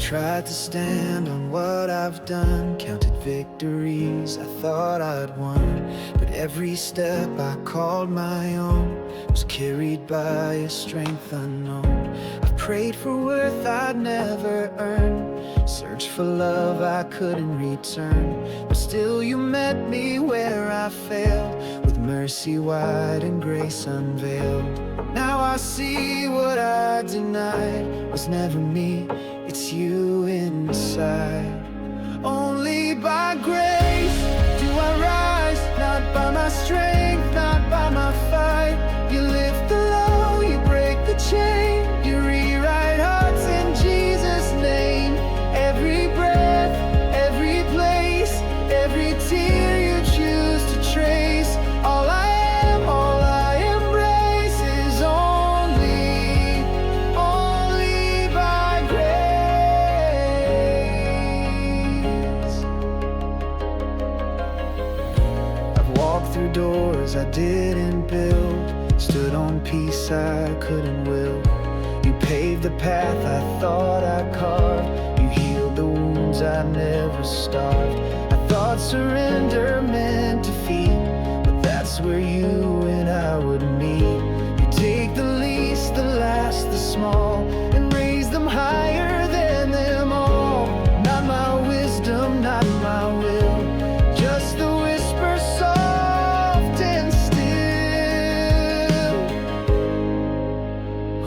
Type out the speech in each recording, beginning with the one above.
Tried to stand on what I've done, counted victories I thought I'd won, but every step I called my own was carried by a strength unknown. I've prayed for worth I'd never earned, searched for love I couldn't return, but still you met me where I failed, with mercy wide and grace unveiled. Now I see what I denied was never me, it's you inside. Only by grace do I rise, not by my strength, not by my fight. You lift the low, you break the chain, you rewrite hearts in Jesus' name. Every breath, every place, every tear you choose to trace. All I am, all I embrace is only by grace. I've walked through doors I didn't build, stood on peace I couldn't will. You paved the path I thought I carved, you healed the wounds I never starved. I thought surrender meant defeat, but that's where you and I would meet. You take the least, the last, the small, and raise them higher than them all. Not my wisdom, not my will, just the whisper soft and still.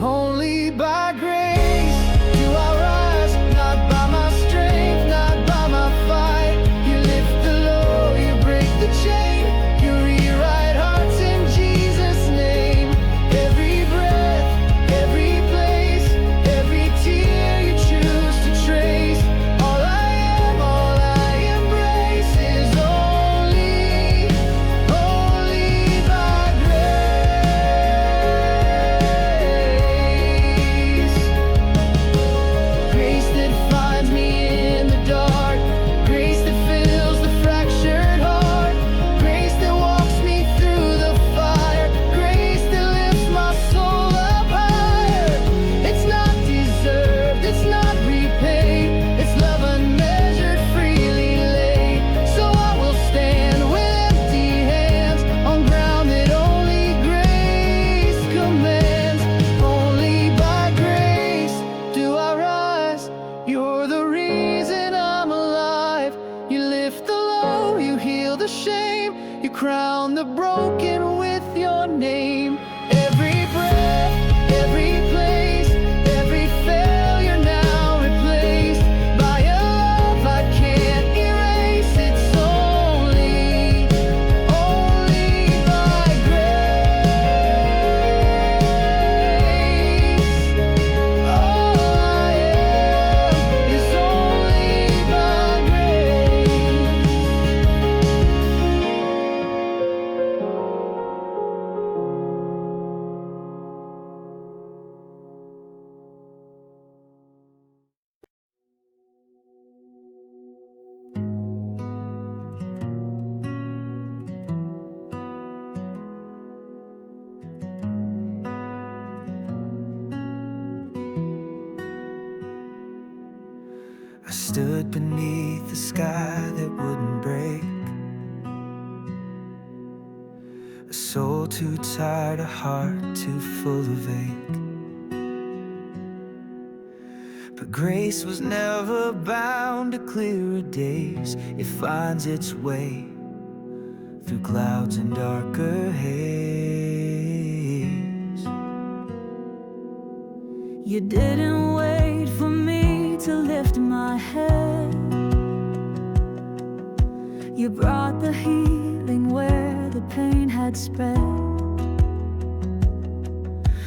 Only by grace do I rise, not by my strength, not by my fight. You lift the low, you break the chain, you rewrite hearts in Jesus' name. Every breath, every place, every tear you choose to trace. All I am, all I embrace is only by grace. Grace that finds me in the dark, grace that fills the fractured heart, grace that walks me through the fire, grace that lifts my soul up higher. It's not deserved, it's not repaid, it's love unmeasured, freely laid. So I will stand with empty hands on ground that only grace commands. Only by grace do I rise, you're the reason I'm alive. You lift the low, you heal the shame, you crown the broken with your name. Every breath, every place, every failure now replaced by a love I can't erase. It's only by grace. All I am is only by grace. I stood beneath the sky that wouldn't break, a soul too tired, a heart too full of ache. But grace was never bound to clearer days. It finds its way through clouds and darker haze. You didn't wait for me to lift my head. You brought the healing where the pain had spread.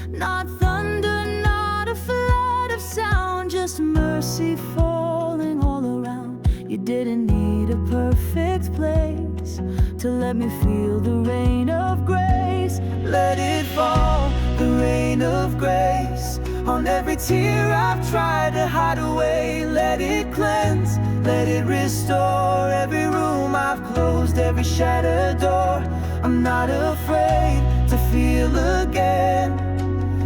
Not thunder, not a flood of sound, just mercy falling all around. You didn't need a perfect place to let me feel the rain of grace. Let it fall, the rain of grace, on every tear I've tried to hide away. Let it cleanse, let it restore every room I've closed, every shattered door. I'm not afraid to feel again,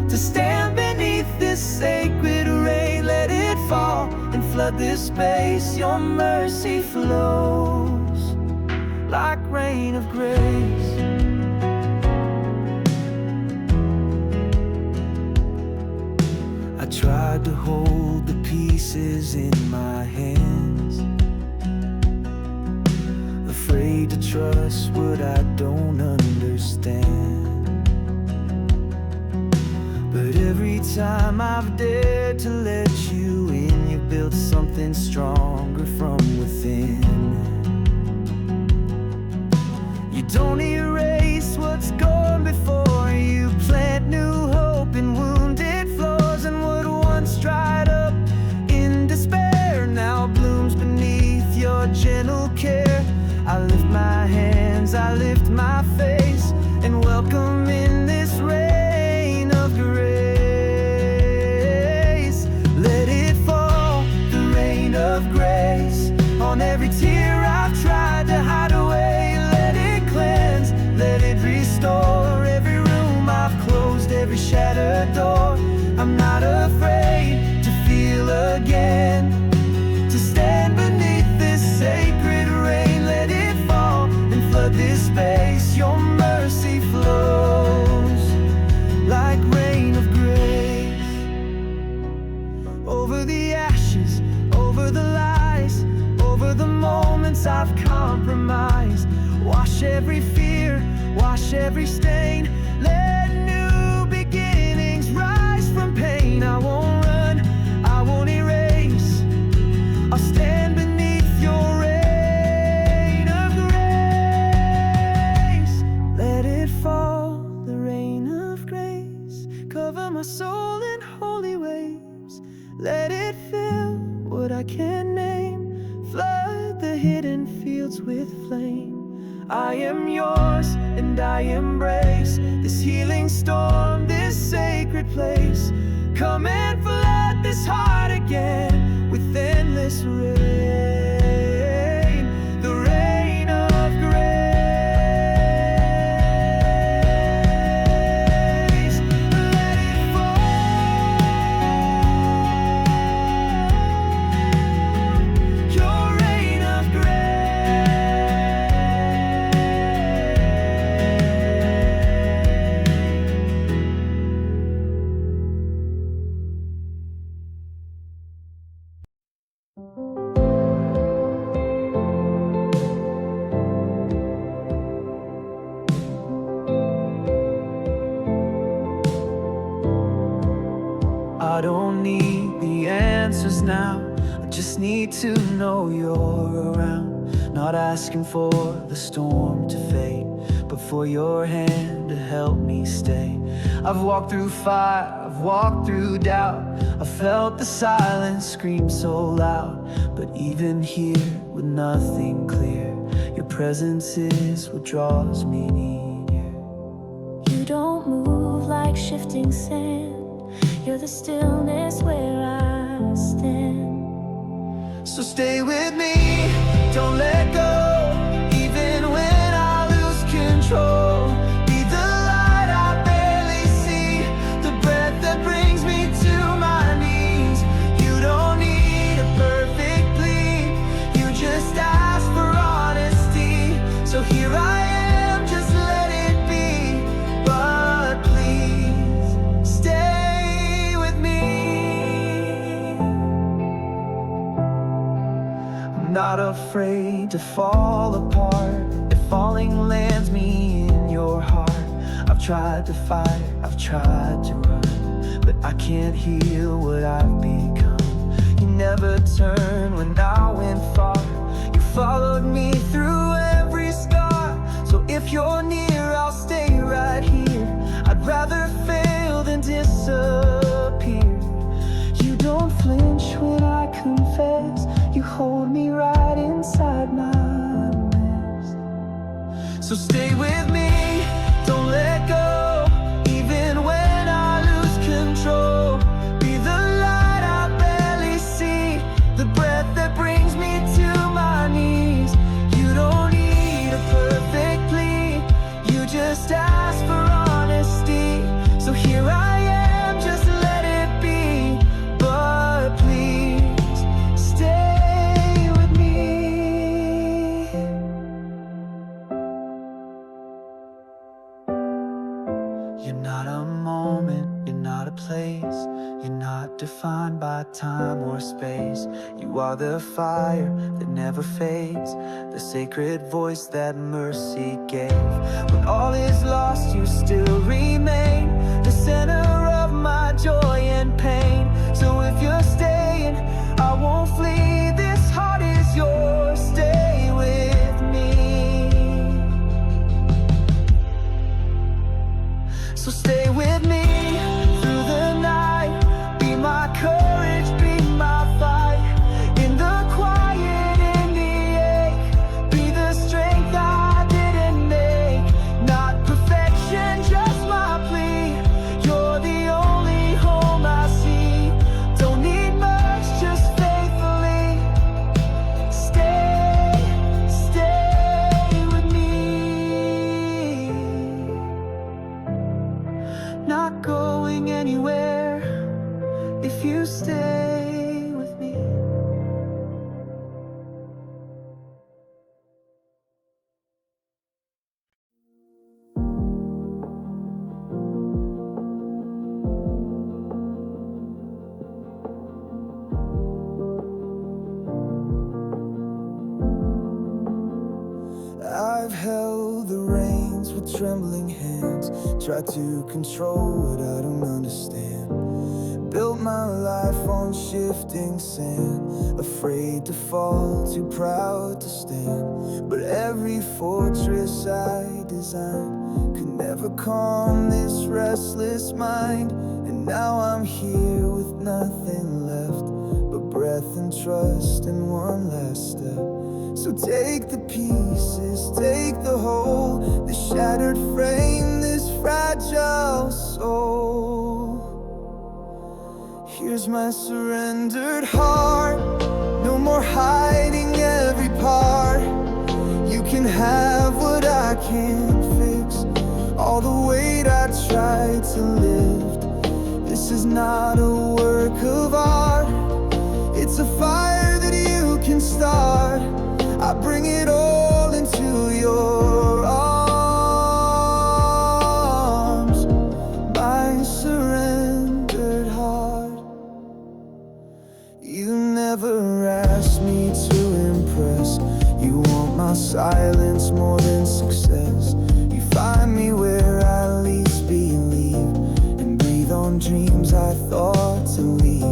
to stand beneath this sacred rain. Let it fall and flood flood this space. Your mercy flows like rain of grace. I tried to hold the pieces in my hands, afraid to trust what I don't understand. But every time I've dared to let you in, you built something stronger from within. You don't erase what's gone before. You plant new hope in wounded floors, and what once dried up in despair now blooms beneath your gentle care. I lift my hands, I lift my face, and welcome in this rain of grace. Let it fall, the rain of grace, on every tear I've tried to hide away. Let it cleanse, let it restore every room I've closed, every shattered door. I'm not afraid to feel again, to stand beneath this sacred rain. Let it fall and flood this space. Your mercy flows like rain of grace. Over the ashes, over the lies, over the moments I've compromised. Wash every fear, wash every stain. Let new beginnings rise from pain. I won't run, I won't erase. I'll stand beneath your rain of grace. Let it fall, the rain of grace. Cover my soul in holy waves. Let it fill what I can't name. Flood the hidden fields with flame. I am yours and I embrace this healing storm, this sacred place. Come and flood this heart again with endless rain, the rain of grace. Let it fall, your rain of grace. I don't need the answers now, I just need to know you're around. Not asking for the storm to fade, but for your hand to help me stay. I've walked through fire, I've walked through doubt, I felt the silence scream so loud. But even here with nothing clear, your presence is what draws me near. You don't move like shifting sand. You're the stillness where I stand. So stay with me, don't let go, even when I lose control. Be the light I barely see, the breath that brings me to my knees. You don't need a perfect plea, you just ask for honesty. So here I am, just let it be, but please stay with me. I'm not afraid to fall apart if falling lands me in your heart. I've tried to fight, I've tried to run, but I can't heal what I've become. You never turned when I went far, you followed me through every scar. So if you're near, I'll stay right here. I'd rather fail than disappear. You don't flinch when I confess, you hold me right inside my mess. So stay with me, don't let go, even when I lose control. Be the light I barely see, the breath that brings me to my knees. You don't need a perfect plea, you just ask for honesty. So here I am, just let it be, but please stay. not time or space. You are the fire that never fades, the sacred voice that mercy gave. When all is lost, you still remain the center of my joy and pain. So if you're staying, I won't flee. This heart is yours, stay with me. So stay with me through the night. Be my courage, be my fight. In the quiet, in the ache, be the strength I didn't make. Not perfection, just my plea. You're the only home I see. Don't need much, just faithfully. Stay with me. Not going anywhere if you stay with me. I've held the reins with trembling hands, tried to control what I don't understand. Built my life on shifting sand, afraid to fall, too proud to stand. But every fortress I designed could never calm this restless mind. And now I'm here with nothing left but breath and trust and one last step. So take the pieces, take the whole, this shattered frame, this fragile soul. Here's my surrendered heart, no more hiding every part. You can have what I can't fix, all the weight I tried to lift. This is not a work of art, it's a fire that you can start. I bring it all into your arms, my surrendered heart. You never asked me to impress, you want my silence more than success. You find me where I least believe, and breathe on dreams I thought to leave.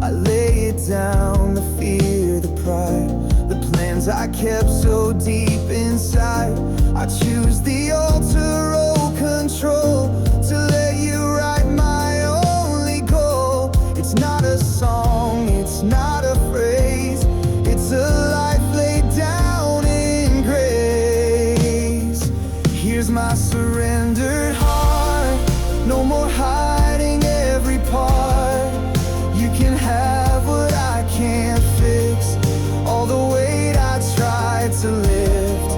I lay it down, the fear, the pride, the plans I kept so deep inside. I choose the altar, oh control, to let you write my only goal. It's not a song, it's not a phrase, it's a life laid down in grace. Here's my surrendered heart, no more hiding every part. You can have what I can't fix, all the weight I tried to lift.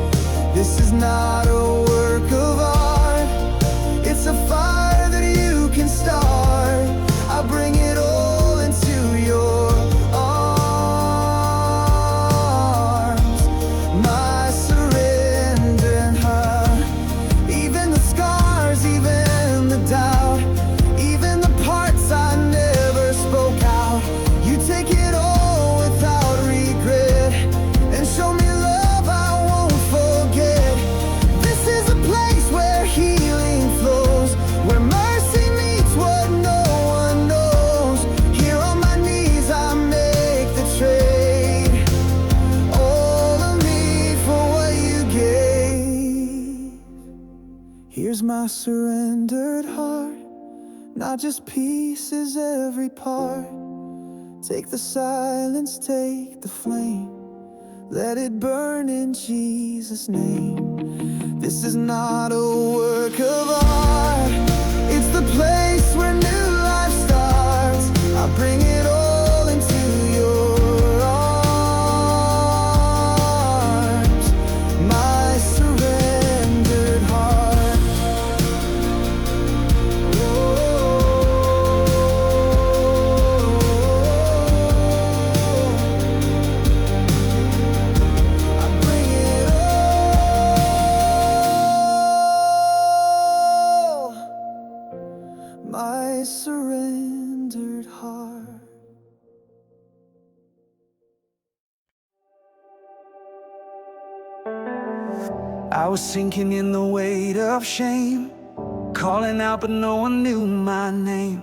This is not a work of art, it's a fire that you can start. I bring it all into your arms, my surrendered heart. Even the scars, even the doubt, even the parts I never spoke out, you take it all without regret, and show me love I won't forget. This is a place where healing flows, where mercy meets what no one knows. Here on my knees I make the trade, all of me for what you gave. Here's my surrendered heart, not just pieces, every part. Take the silence, take the flame, let it burn in Jesus' name. This is not a work of art, it's the place where new life starts. I bring it all into your arms, my surrendered heart. I bring it all, I was sinking in the weight of shame, calling out but no one knew my name.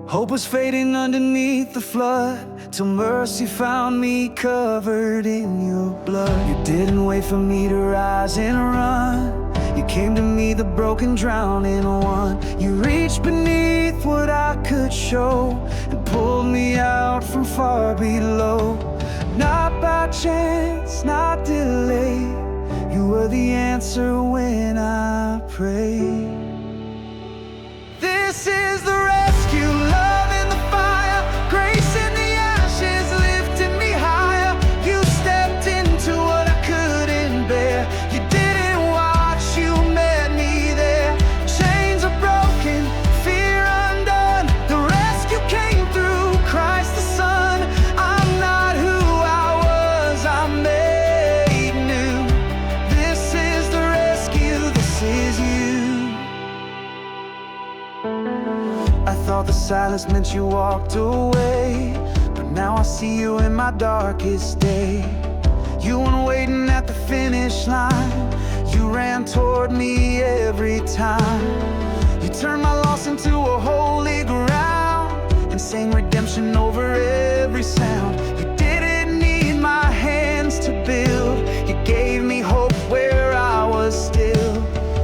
Hope was fading underneath the flood, till mercy found me covered in your blood. You didn't wait for me to rise and run. You came to me, the broken, drowning one. You reached beneath what I could show and pulled me out from far below. Not by chance, not delay, you were the answer when I prayed. This is the rescue, love in the fire, grace in the ashes, lifting me higher. You stepped into what I couldn't bear. You didn't watch, you met me there. Chains are broken, fear undone. The rescue came through Christ the Son. I'm not who I was, I'm made new. This is the rescue, this is you. I thought the silence meant you walked away, but now I see you in my darkest day. You weren't waiting at the finish line, you ran toward me every time. You turned my loss into a holy ground and sang redemption over every sound. You didn't need my hands to build, you gave me hope where I was still.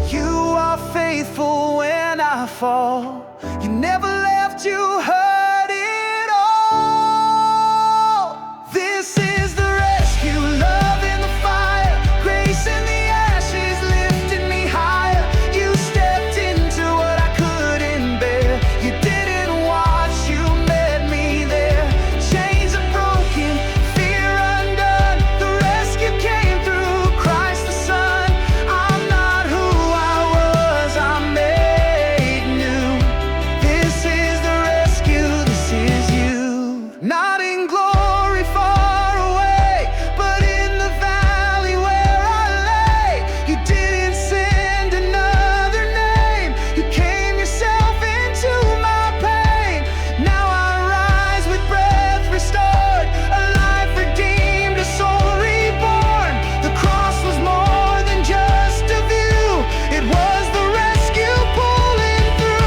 You are faithful when I fall, you never left, you heard it all. This is the rescue, love in the fire, grace in the ashes, lifting me higher. You stepped into what I couldn't bear. You didn't watch, you met me there. Chains are broken, fear undone. The rescue came through Christ the Son. I'm not who I was, I'm made new. This is the rescue, this is you. Not in glory far away, but in the valley where I lay. You didn't send another name, you came yourself into my pain. Now I rise with breath restored, a life redeemed, a soul reborn. The cross was more than just a view, it was the rescue pulling through.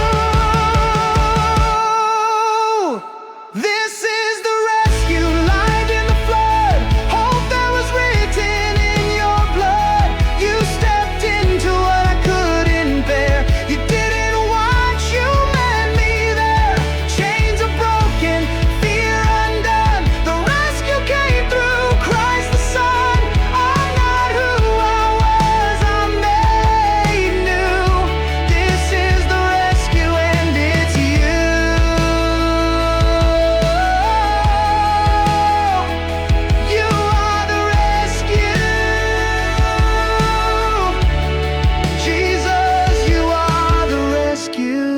This is the rescue, light in the flood, hope that was written in your blood. You stepped into what I couldn't bear. You didn't watch, you met me there. Chains are broken, fear undone. The rescue came through Christ the Son. I'm not who I was, I'm made new. This is the rescue and it's you. You are the rescue. Jesus, you are the rescue.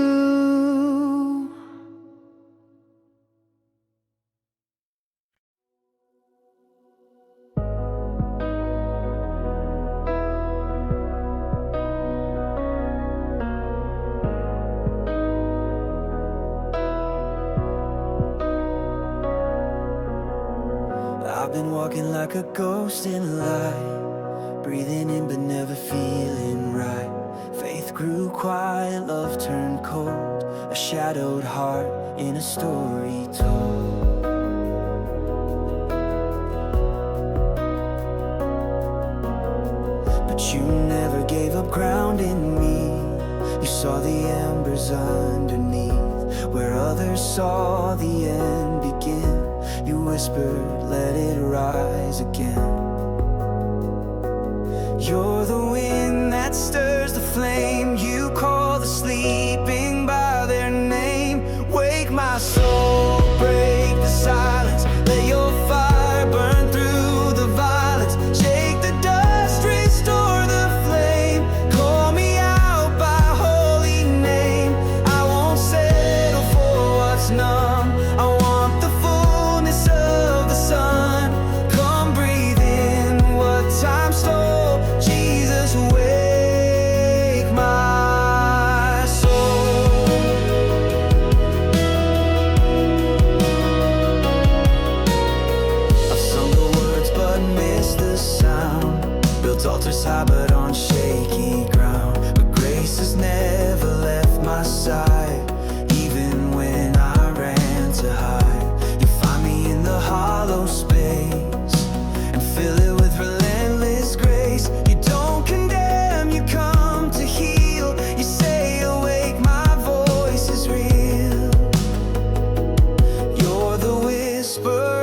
I've been walking like a ghost in light, breathing in but never feeling right. Faith grew quiet, love turned cold, a shadowed heart in a story told. But you never gave up ground in me, you saw the embers underneath. Where others saw the end begin, you whispered, let it rise again. You're the wind that stirs the flame, you call the sleeping by their name. Wake my soul, break the silence, let your fire burn through the violence. Shake the dust, restore the flame, call me out by holy name. I won't settle for what's numb, I want the fullness of the sun. Come breathe in what time stole, Jesus, wake my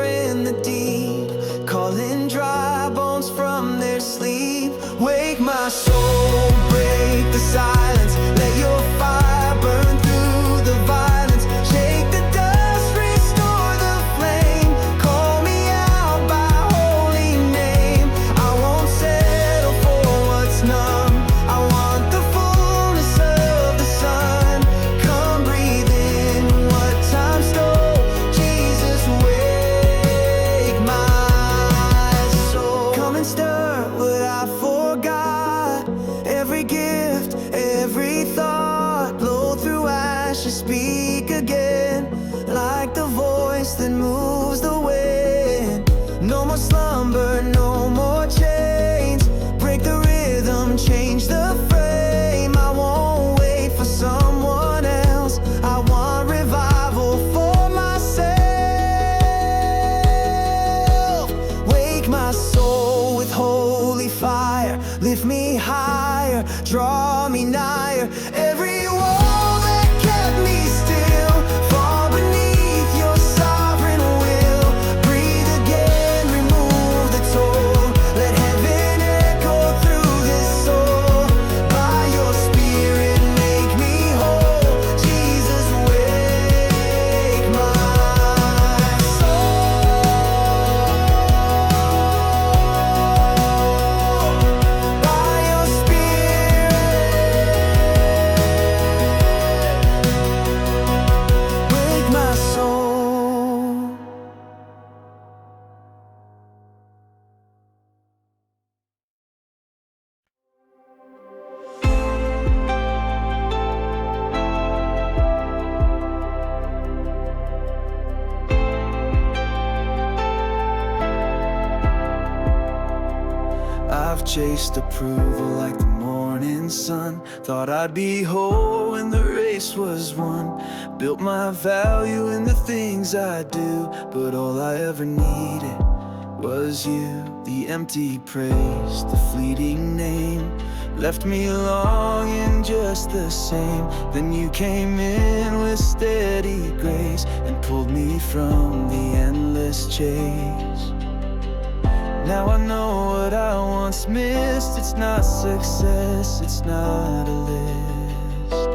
in the deep, calling dry bones from their sleep. Wake my soul, break the silence, let your fire burn through the violence. Shake the dust, restore the flame, call me out by holy name. I won't settle for what's numb, I want the fullness of the sun. Come breathe in what time stole, Jesus, wake my soul. Come and stir what I forgot, every gift, every thought. Blow through ashes, speak again, like the voice that moves the wind. No more slumber, no more chains. Break the rhythm, change the frame. I won't wait for someone else, I want revival for myself. Wake my soul with holy fire, lift me higher, draw me nigher. Every wall that kept me still, fall beneath your sovereign will. Breathe again, remove the toll, let heaven echo through this soul. By your spirit make me whole, Jesus, wake my soul. By your spirit wake my soul. I've chased approval like the morning sun. Thought I'd be whole when the race was won. Built my value in the things I do, but all I ever needed was you. The empty praise, the fleeting name, left me longing just the same. Then you came in with steady grace and pulled me from the endless chase. Now I know what I once missed. It's not success, it's not a list.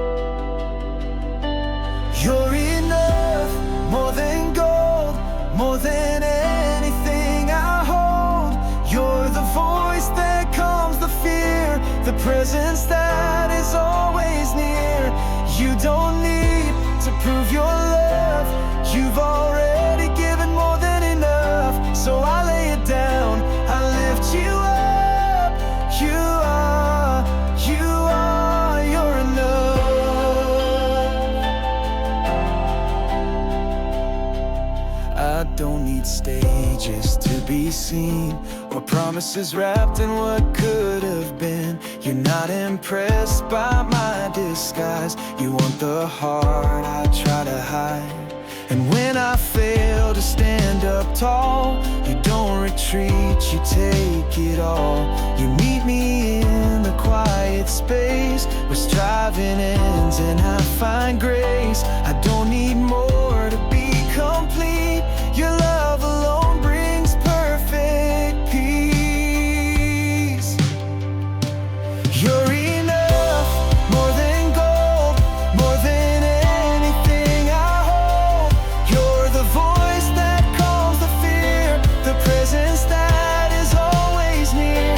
You're enough, more than gold, more than anything I hold. You're the voice that calms the fear, the presence that is always near. You don't need to prove your love, you've already given more than enough. So I lay it down, I lift you up. You're enough. I don't need stages to be seen, or promises wrapped in what could have been. You're not impressed by my disguise, you want the heart I try to hide. And when I fail to stand up tall, you don't retreat, you take it all. You meet me in the quiet space where striving ends and I find grace. I don't need more to be complete, your love alone brings perfect peace. You're enough, more than gold, more than anything I hold. You're the voice that calms the fear, the presence that is always near.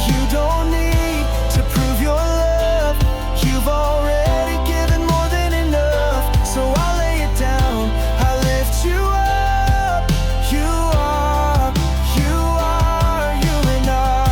You don't need to prove your love, you've already given more than enough. So I lay it down, I lift you up. You enough.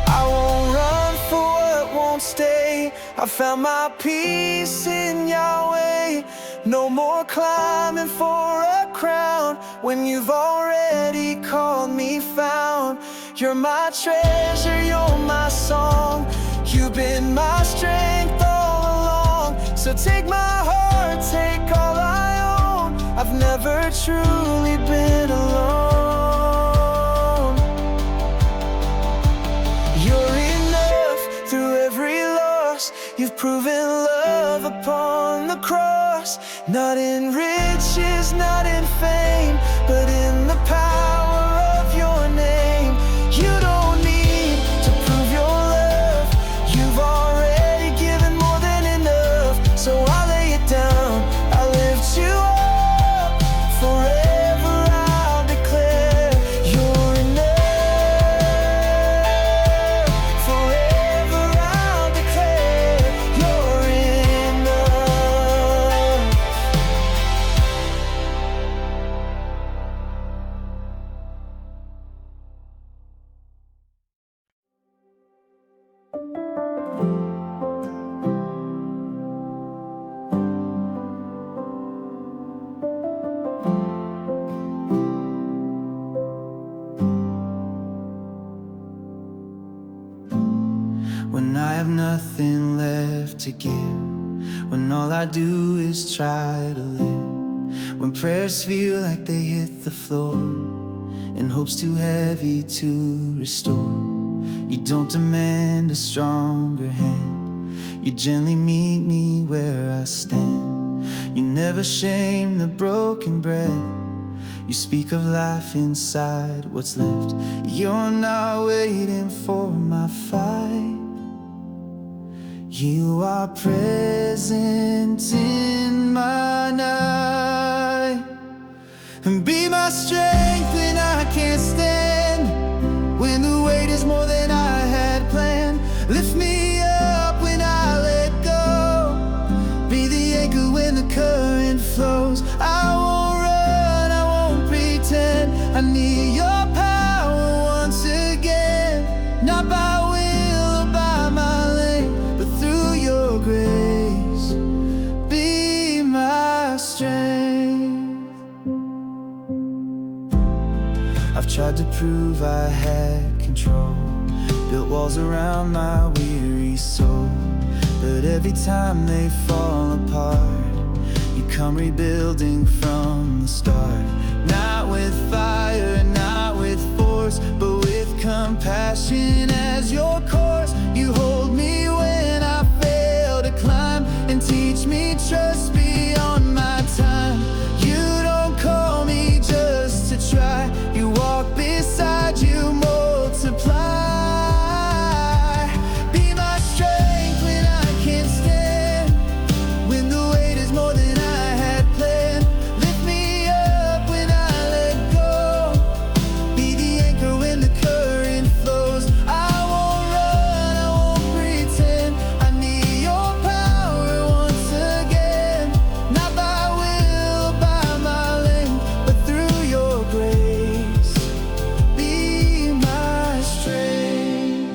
I won't run for what won't stay, I found my peace in Yahweh. No more climbing for a crown when you've already called me found. You're my treasure, you're my song, you've been my strength all along. So take my heart, take all I own, I've never truly been alone. You're enough through every loss, you've proven love upon the cross. Not in riches, not in fame, but in the power of your name. You don't need to prove your love. You've already given more than enough. So I lay it down, I lift you up. Forever I'll declare you're enough. Forever I'll declare you're enough. When I have nothing left to give, when all I do is try to live, when prayers feel like they hit the floor and hope's too heavy to restore, you don't demand a stronger hand. You gently meet me where I stand. You never shame the broken bread. You speak of life inside what's left. You're not waiting for my fight. You are present in my night. And be my strength when I can't stand, when the weight is more than I had planned. Lift me up when I let go. Be the anchor when the current flows. I won't run, I won't pretend. I need your power once again. Not by will or by my length, but through your grace. Be my strength. I've tried to prove I had control, built walls around my weary soul, but every time they fall apart, you come rebuilding from the start. Not with fire, not with force, but with compassion as your course. You hold me when I fail to climb and teach me trust beyond my time. You don't call me just to try. You walk beside, you multiply. Be my strength when I can't stand, when the weight is more than I had planned. Lift me up when I let go. Be the anchor when the current flows. I won't run, I won't pretend. I need your power once again. Not by will, by my length, but through your grace. Be my strength.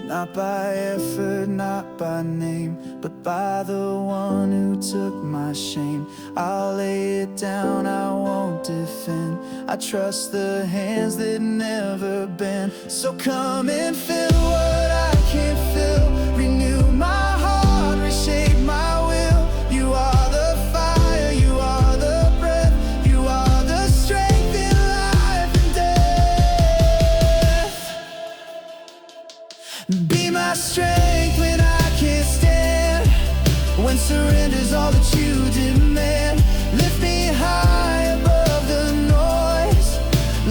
Not by effort, not by name, but by the one who took my shame. I'll lay it down, I won't defend. I trust the hands that never bend. So come and fill what I can't fill. Renew my heart, reshape my will. You are the fire, you are the breath, you are the strength in life and death. Be my strength when I can't stand, when surrender's all that you demand. Lift me high above the noise.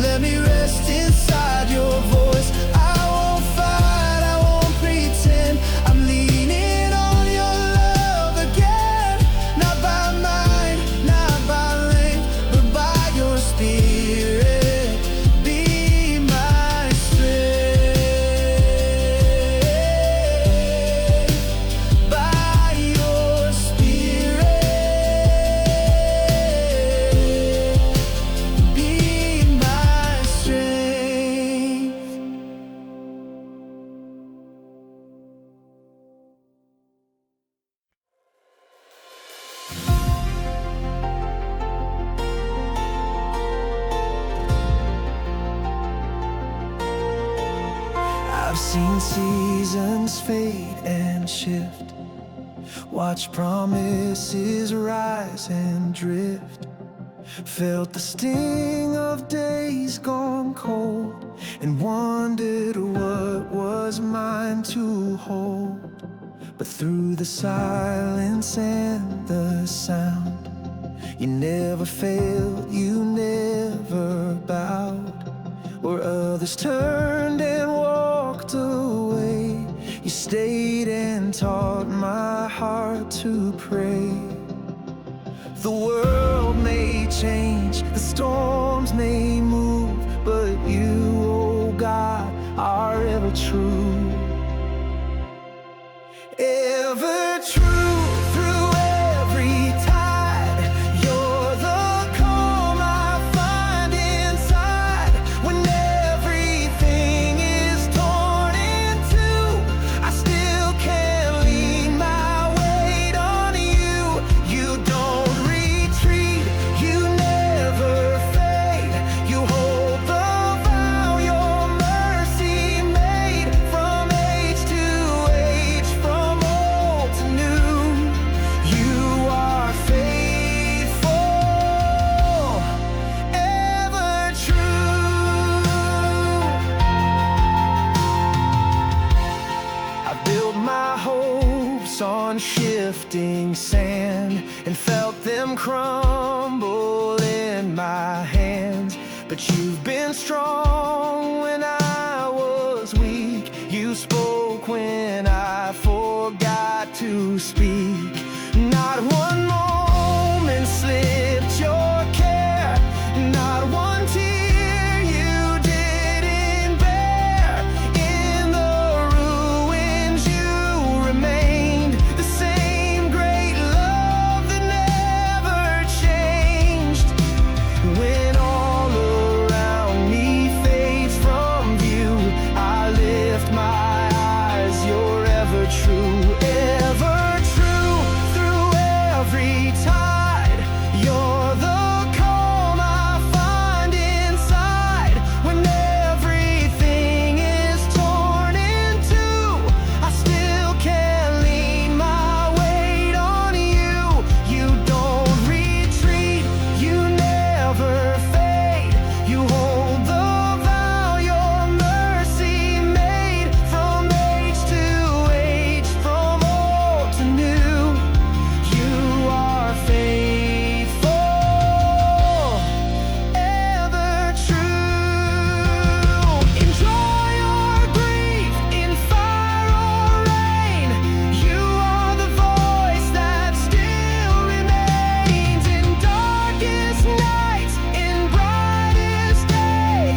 Let me rest inside your voice. I won't fight, I won't pretend. I'm leaning on your love again. Not by might, not by length, but by your spirit. Be my strength. By your spirit. Be my strength. I've seen seasons fade and shift, watch promises rise and drift. Felt the sting of days gone cold, and wondered what was mine to hold. But through the silence and the sound, you never failed, you never bowed. Where others turned and walked away, you stayed and taught my heart to pray. The world may change, the storms may move, but you, oh God, are ever true. Ever true through every tide. You're the calm I find inside. When everything is torn in two, I still can't lean my weight on you. You don't retreat, you never fade. You hold the vow your mercy made. From age to age, from old to new, you are faithful, ever true. I built my hopes on shifting sand and felt them crumble in my hands. But you've been strong when I was weak. You spoke when I forgot to speak. Not one moment slipped your care, not one tear you didn't bear. In the ruins you remained, the same great love that never changed. When all around me fades from view, I lift my eyes, you're ever true. Ever true through every tide. You're the calm I find inside. When everything is torn in two, I still can't lean my weight on you. You don't retreat, you never fade. You hold the vow your mercy made. From age to age, from old to new, you are faithful, ever true. In joy or grief, in fire or rain, you are the voice that still remains. In darkest nights, in brightest day,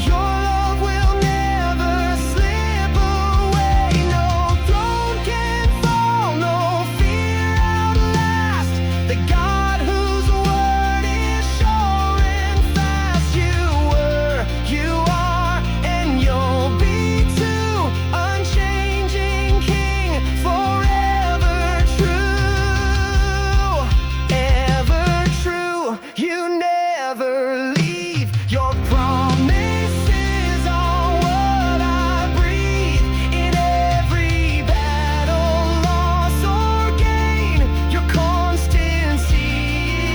your love will never slip away. No throne can fall, no fear outlast the God whose word is sure and fast. You were, you are, and you'll be too. Unchanging King, forever true, ever true. You never leave. Your promises are what I breathe. In every battle, loss or gain, your constancy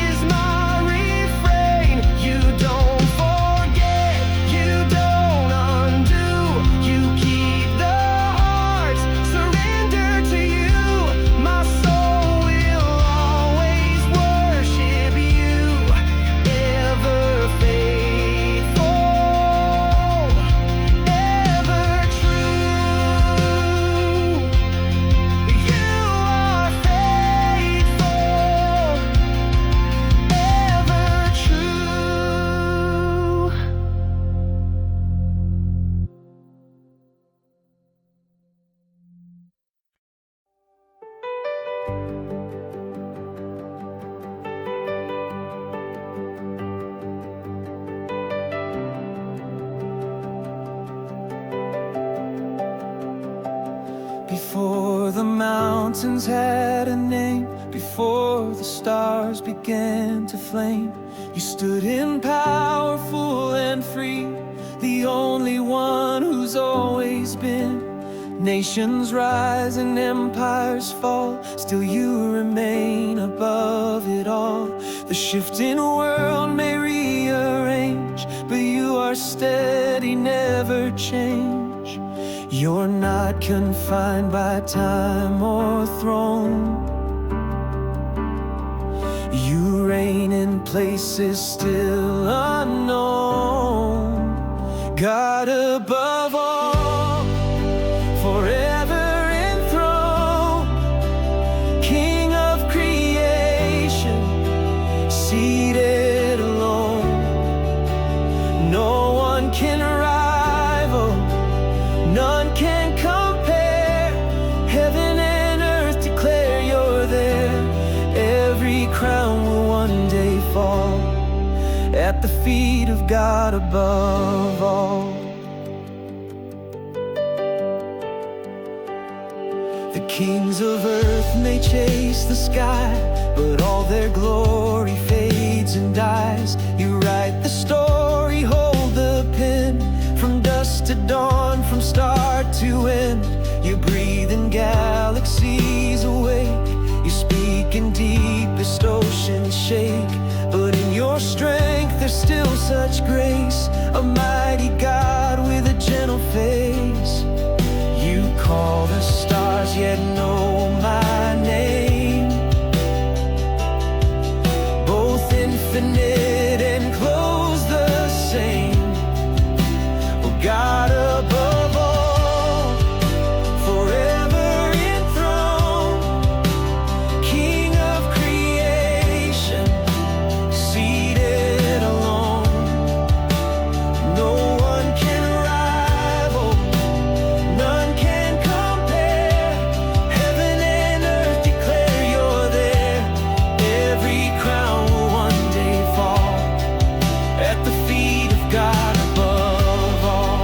is my refrain. You don't forget, you don't undo. You keep the hearts surrender to you. My soul will always worship you, ever faithful, ever true. You are faithful, ever true. Before the mountains had a name, before the stars began to flame, you stood in powerful and free, the only one who's always been. Nations rise and empires fall, still you remain above it all. The shifting world may rearrange, but you are steady, never change. You're not confined by time or throne. You reign in places still unknown. God above all, forever enthroned, King of creation, seated alone. No one can rival, none can compare. Heaven and earth declare you're there. Every crown will one day fall at the feet of God above all. The kings of earth may chase the sky, but all their glory fades and dies. You write the story, hold the pen, from dusk to dawn, from start to end. You breathe and galaxies awake. You speak and deepest oceans shake. But in your strength there's still such grace, a mighty God with a gentle face. You call the stars yet know my name, both infinite and close the same. Oh God above all, forever enthroned, King of creation, seated alone. No one can rival, none can compare. Heaven and earth declare you're there. Every crown will one day fall at the feet of God above all.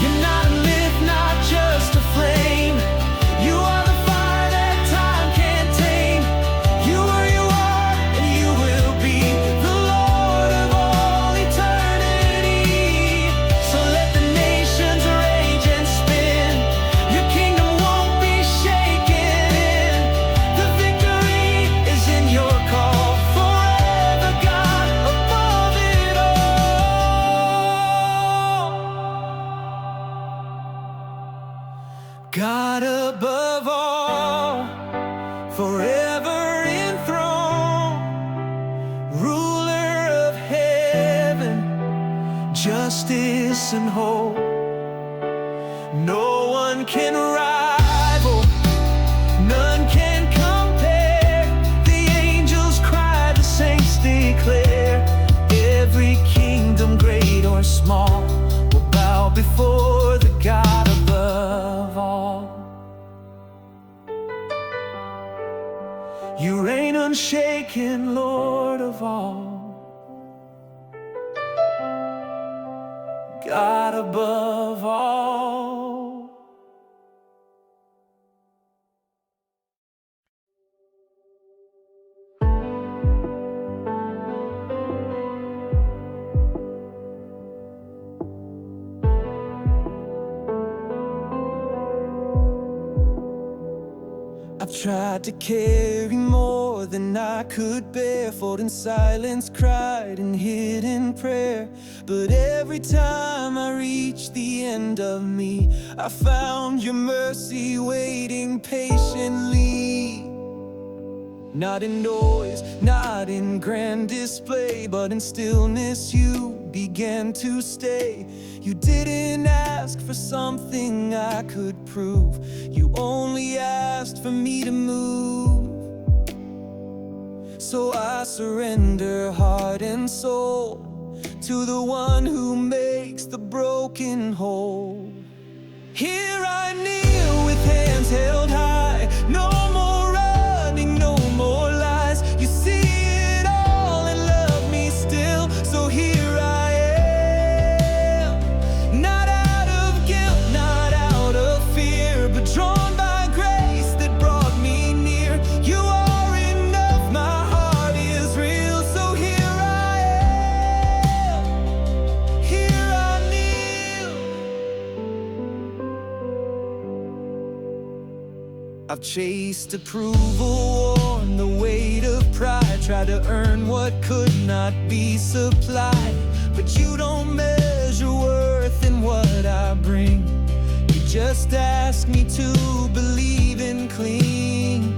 You're not a myth, not just a flame. You are the fire that time can't tame. You are, and you will be the Lord of all eternity. So let the nations rage and spin. Your kingdom won't be shaken. The victory is in your call. Forever God above it all. God above all, forever enthroned, ruler of heaven, justice and hope. No one can rival, none can compare. The angels cry, the saints declare. Every kingdom, great or small, will bow before the God above all. You reign unshaken, Lord of all. God above all. I've tried to carry more than I could bear, fought in silence, cried in hidden prayer. But every time I reached the end of me, I found your mercy waiting patiently. Not in noise, not in grand display, but in stillness you began to stay. You didn't ask for something I could prove. You only asked for me to move. So I surrender heart and soul to the one who makes the broken whole. Here I kneel with hands held high. No more running, no more lies. You see it all and love me still. So here I am, not out of guilt, not out of fear, but drawn by grace that brought me near. You are enough, my heart is real. So here I am, here I kneel. I've chased approval, worn the weight of pride, tried to earn what could not be supplied. But you don't measure worth in what I bring. You just ask me to believe and cling.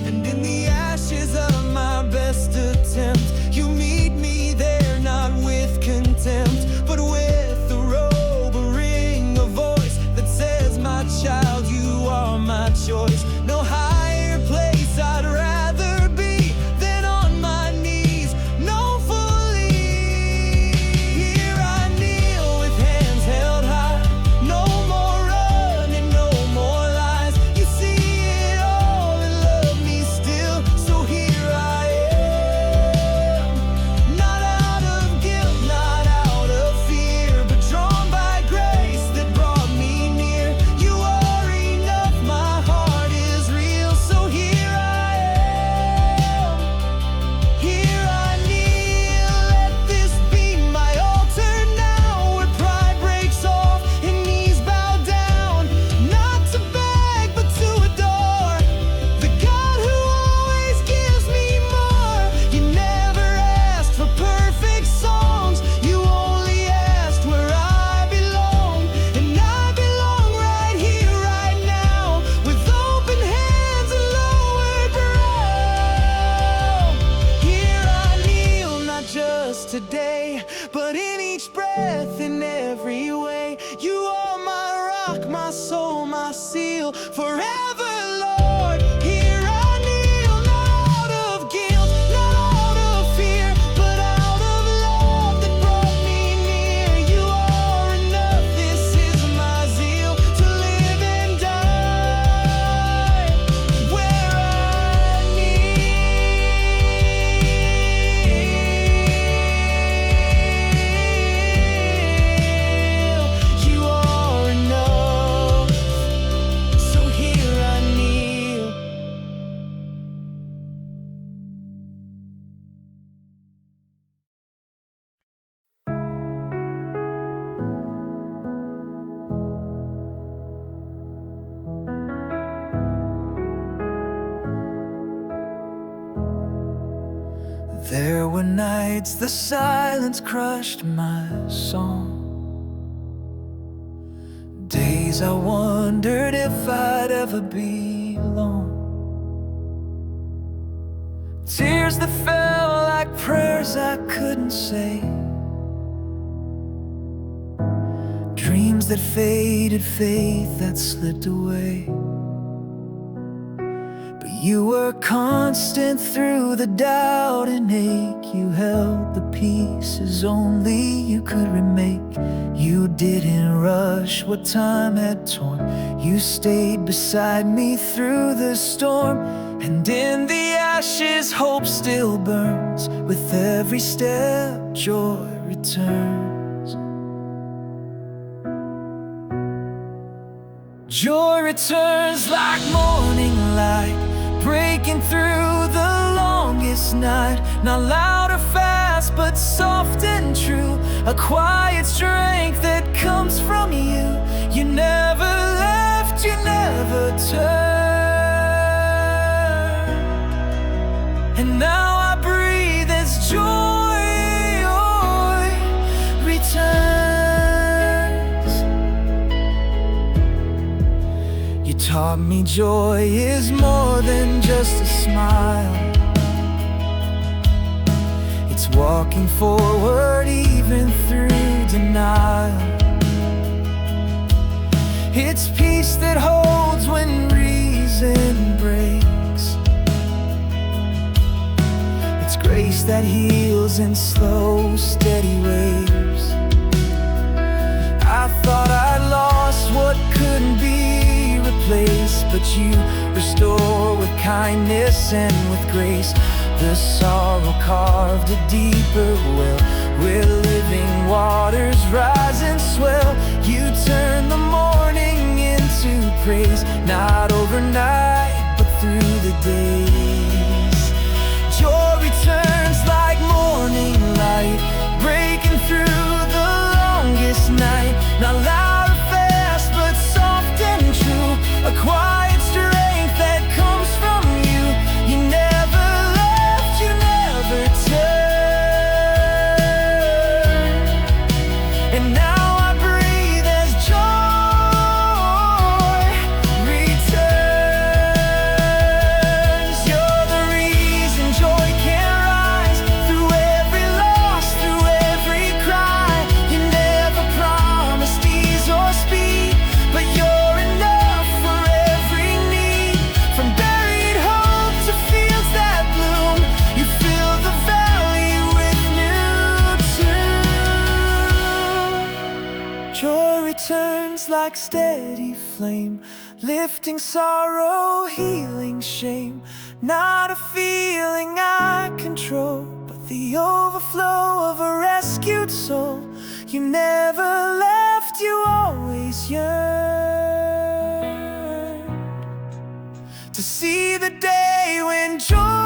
And in the ashes of my best attempt, you meet me there, not with contempt, but with a robe, a ring, a voice that says, my child, you are my choice. No higher place I'd rather be than on my knees, known fully. Here I kneel with hands held high. No more running, no more lies. You see it all and love me still. So here I am, not out of guilt, not out of fear, but drawn by grace that brought me near. You are enough, my heart is real. So here I am, here I kneel. Let this be my altar now, where pride breaks off and knees bow down. Not to beg, but to adore the God who always gives me more. You never asked for perfect songs, you only asked where I belong. And I belong right here, right now, with open hands and lowered brow. Here I kneel, not just today, but in each breath, in every way. You are my rock, my soul, my seal, forever, Lord. Here I kneel, not out of guilt, not out of fear, but out of love that brought me near. You are enough, this is my zeal, to live and die where I kneel. You are enough, so here I kneel. There were nights the silence crushed my song, days I wondered if I'd ever belong. Tears that fell like prayers I couldn't say, dreams that faded, faith that slipped away. But you were constant through the doubt and ache. You held the pieces only you could remake. You didn't rush what time had torn. You stayed beside me through the storm. And in the ashes, hope still burns. With every step, joy returns. Joy returns like morning light, breaking through the longest night. Not loud or fast, but soft and true. A quiet strength that comes from you. You never left, you never turned. And now I breathe as joy returns. You taught me joy is more than just a smile. It's walking forward even through denial. It's peace that holds when reason breaks. It's grace that heals in slow, steady waves. I thought I'd lost what couldn't be replaced, but you restore with kindness and with grace. The sorrow carved a deeper well, where living waters rise and swell. You turn the morning into praise, not overnight, but through the days. Joy returns like morning light, breaking through the longest night. Not loud or fast, but soft and true. A quiet strength like steady flame, lifting sorrow, healing shame. Not a feeling I control, but the overflow of a rescued soul. You never left, you always yearned to see the day when joy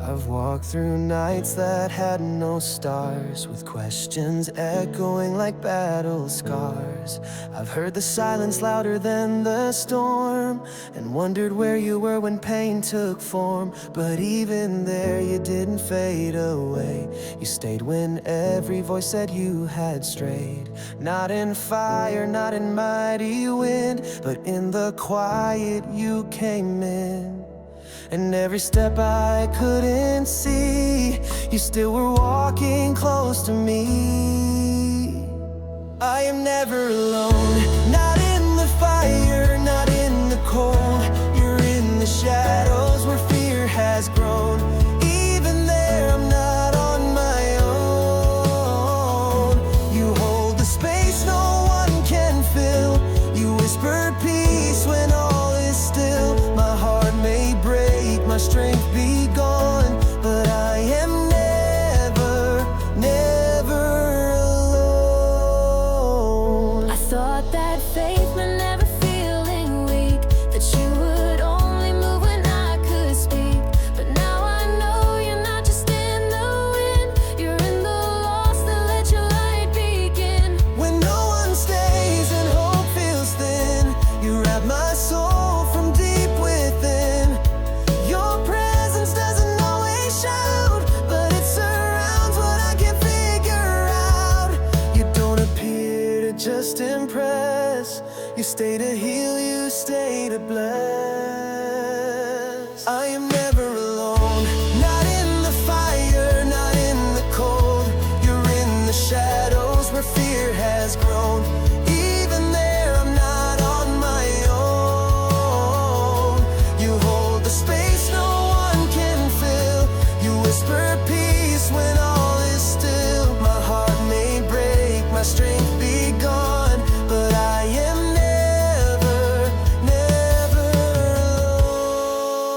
I've walked through nights that had no stars, with questions echoing like battle scars. I've heard the silence louder than the storm, and wondered where you were when pain took form. But even there you didn't fade away. You stayed when every voice said you had strayed. Not in fire, not in mighty wind, but in the quiet you came in. And every step I couldn't see, you still were walking close to me. I am never alone, not in the fire, not in the cold. You're in the shadows where fear has grown. Even there I'm not on my own. You hold the space no one can fill. You whispered peace when all is still. My heart may break, my strength be gone, but I am never, never alone. I thought that faith meant never feeling weak, that you would only move when I could speak. But now I know you're not just in the wind, you're in the lost that let your light begin. When no one stays and hope feels thin, you wrap my soul from deep within. Your presence doesn't always shout, but it surrounds what I can't figure out. You don't appear to just impress, you stay to heal, you stay to bless. I am never alone, not in the fire, not in the cold. You're in the shadows where fear has grown. Even there I'm not on my own. You hold the space no one can fill. You whisper peace when all is still. My heart may break, my strength be gone, but I am never, never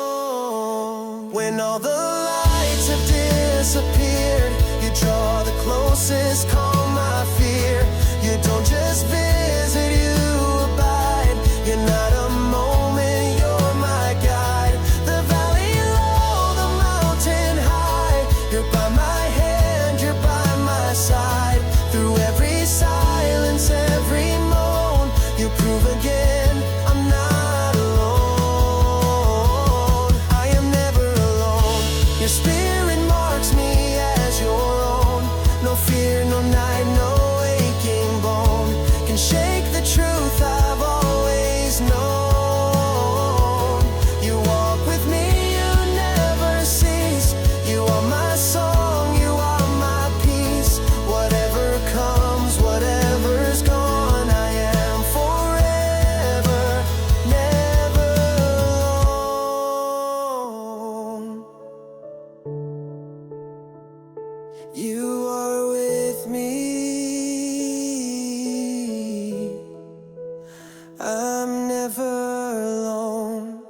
alone. When all the lights have disappeared, you draw the closest, calm my fear. You don't just visit, you abide. You're not a moment, you're my guide. The valley low, the mountain high. You're by my hand, you're by my side. Through every silence, every moan, you prove again I'm not alone. I am never alone. Your spirit marks me as your own. No fear, no night, no aching bone can shake the truth I've always known. You walk with me, you never cease. You are my song, you are my peace. Whatever comes, whatever's gone, I am forever, never alone. You are with me, I'm never alone.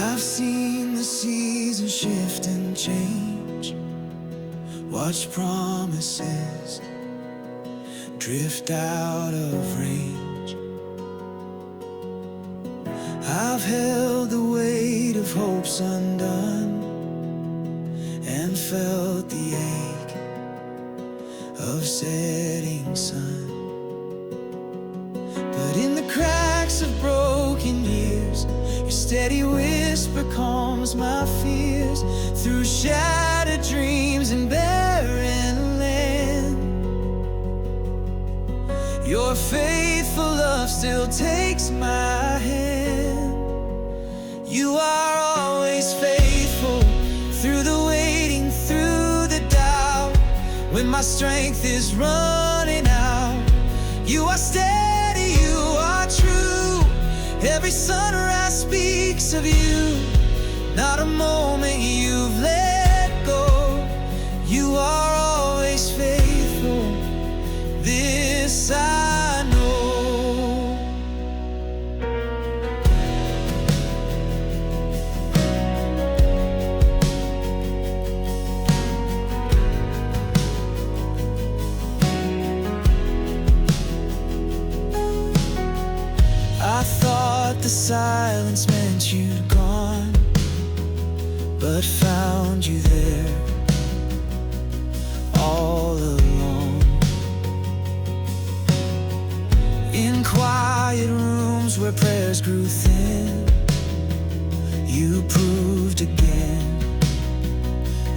I've seen the seasons shift and change, watched promises drift out of range. I've held the weight of hopes undone and felt the ache of setting sun. But in the cracks of broken years, your steady whisper calms my fears. Through shattered dreams and barren land, your faithful love still takes my hand. You are always faithful, through the waiting, through the doubt. When my strength is running out, you are steady, you are true. Every sunrise speaks of you, not a moment you've let go. You are always faithful, this I know. I thought the silence meant you'd gone, but found you there all alone. In quiet rooms where prayers grew thin, you proved again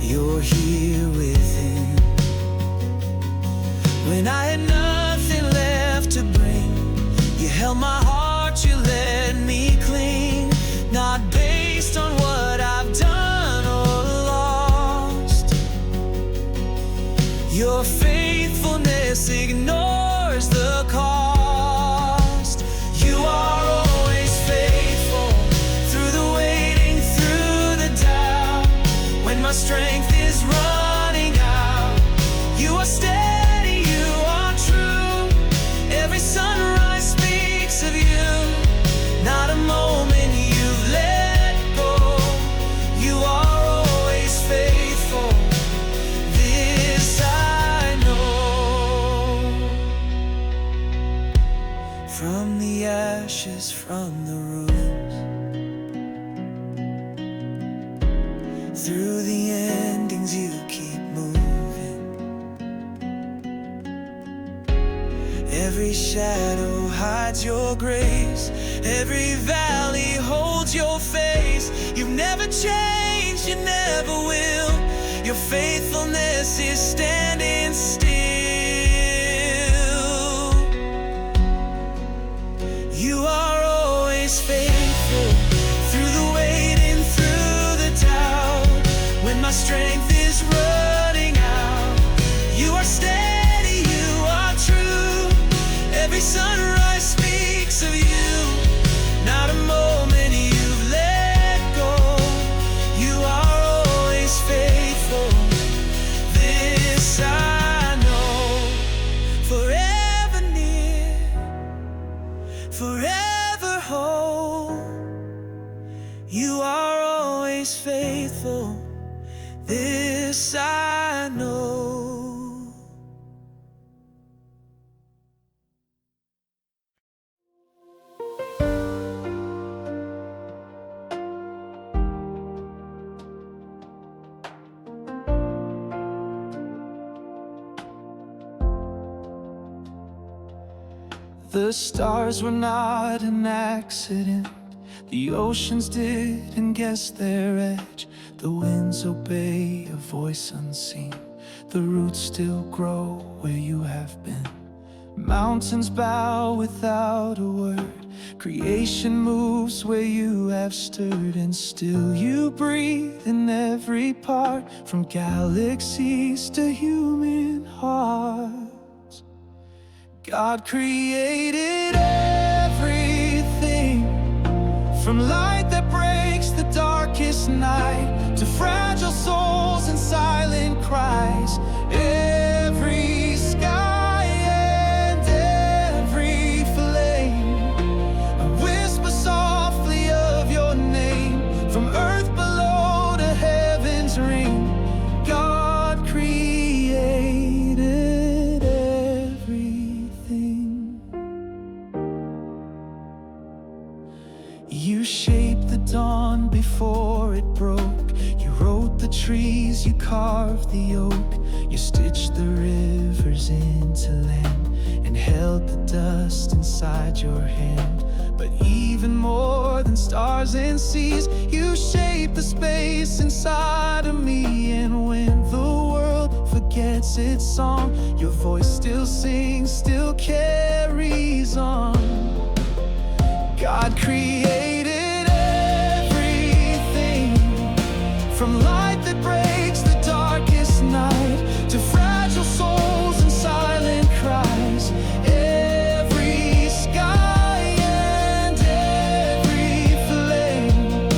you're here within. When I had nothing left to bring, you held my heart, you let me cling. Not based on what I've done or lost, your faithfulness ignores the cost. You are always faithful, through the waiting, through the doubt. When my strength is running out, you are steady, you are true. Every sunrise speaks of you, not a moment you've let go. You are always faithful, this I know. From the ashes, from the ruins, through the endings you keep moving. Every shadow hides your grace, every valley holds your face. You've never changed, you never will. Your faithfulness is standing still. You are always faithful, through the waiting, through the doubt. When my strength is running out, you are steady, you are true. Every sunrise speaks of you, not a moment you've let go. You are always faithful, this I know. Forever near, forever whole. You are always faithful, this I know. The stars were not an accident, the oceans didn't guess their edge. The winds obey a voice unseen, the roots still grow where you have been. Mountains bow without a word, creation moves where you have stirred. And still you breathe in every part, from galaxies to human hearts. God created everything, from light that breaks the darkest night to fragile souls and silent cries. Every sky and every flame, a whisper softly of your name. From earth below to heaven's ring, God created everything. You shape trees, you carved the oak. You stitched the rivers into land and held the dust inside your hand. But even more than stars and seas, you shaped the space inside of me. And when the world forgets its song, your voice still sings, still carries on. God created everything, from light that breaks the darkest night to fragile souls and silent cries. Every sky and every flame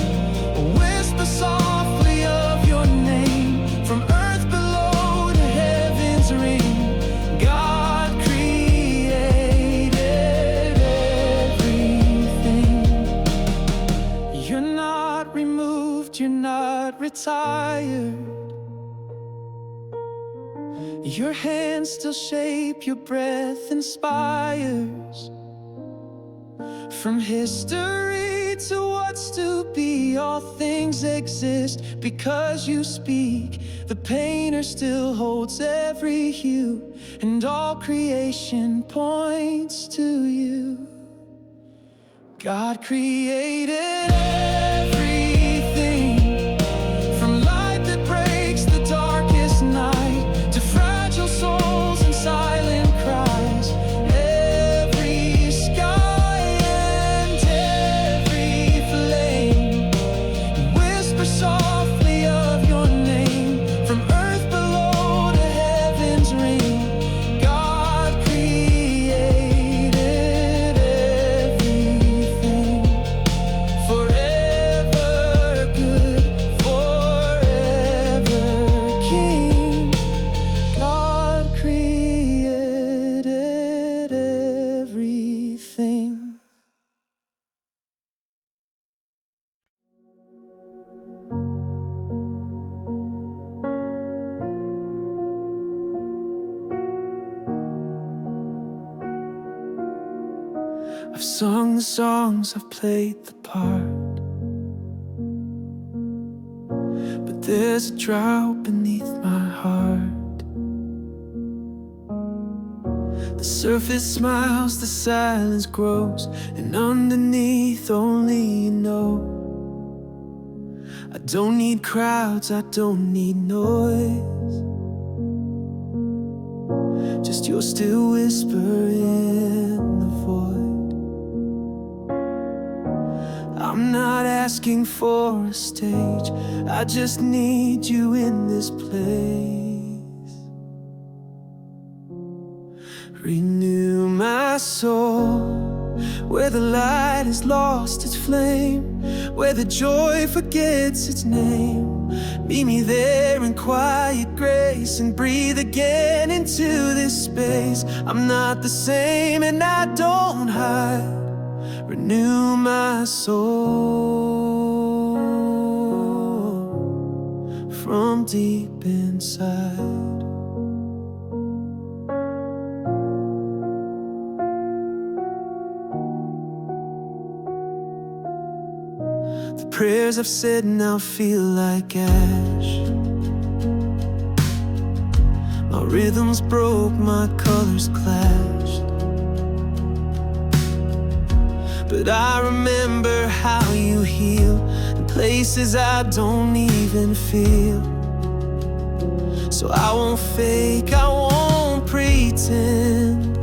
whisper softly of your name. From earth below to heaven's ring, God created everything. You're not removed, you're not retired. Your hands still shape, your breath inspires. From history to what's to be, all things exist because you speak. The painter still holds every hue, and all creation points to you. God created everything, from light that breaks the darkest night to fragile souls and silent cries. Every sky and every flame whisper softly of your name. From earth below to heaven's ring, God created everything. Forever good, forever King. God created everything. I've sung the songs, I've played the part, but there's a drought beneath my heart. The surface smiles, the silence grows, and underneath only you know. I don't need crowds, I don't need noise, just your still whisper in the void. I'm not asking for a stage, I just need you in this place. Renew my soul, where the light has lost its flame, where the joy forgets its name. Meet me there in quiet grace and breathe again into this space. I'm not the same and I don't hide. Renew my soul from deep inside. The prayers I've said now feel like ash. My rhythms broke, my colors clashed, but I remember how you heal in places I don't even feel. So I won't fake, I won't pretend.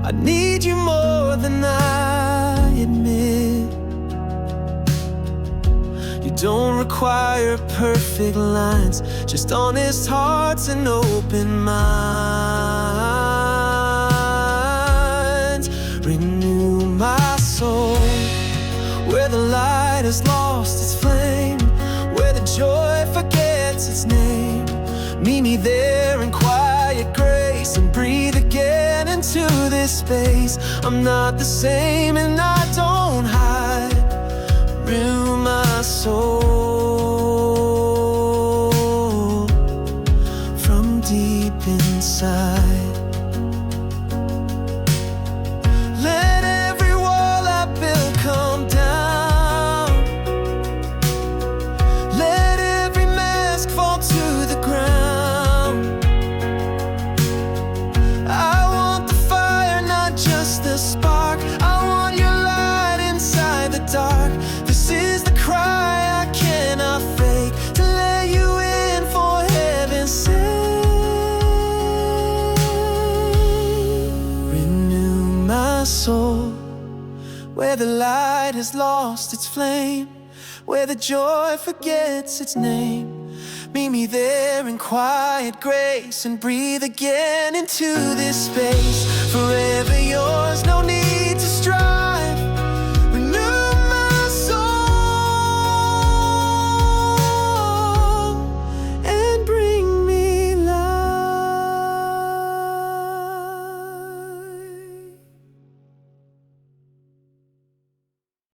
I need you more than I admit. You don't require perfect lines, just honest hearts and open minds. Renew my soul, where the light has lost its flame, where the joy forgets its name. Meet me there in quiet grace and breathe again into this space. I'm not the same and I don't hide. Renew my soul from deep inside. Let every wall I built come down. Let where the light has lost its flame, where the joy forgets its name. Meet me there in quiet grace and breathe again into this space. Forever yours,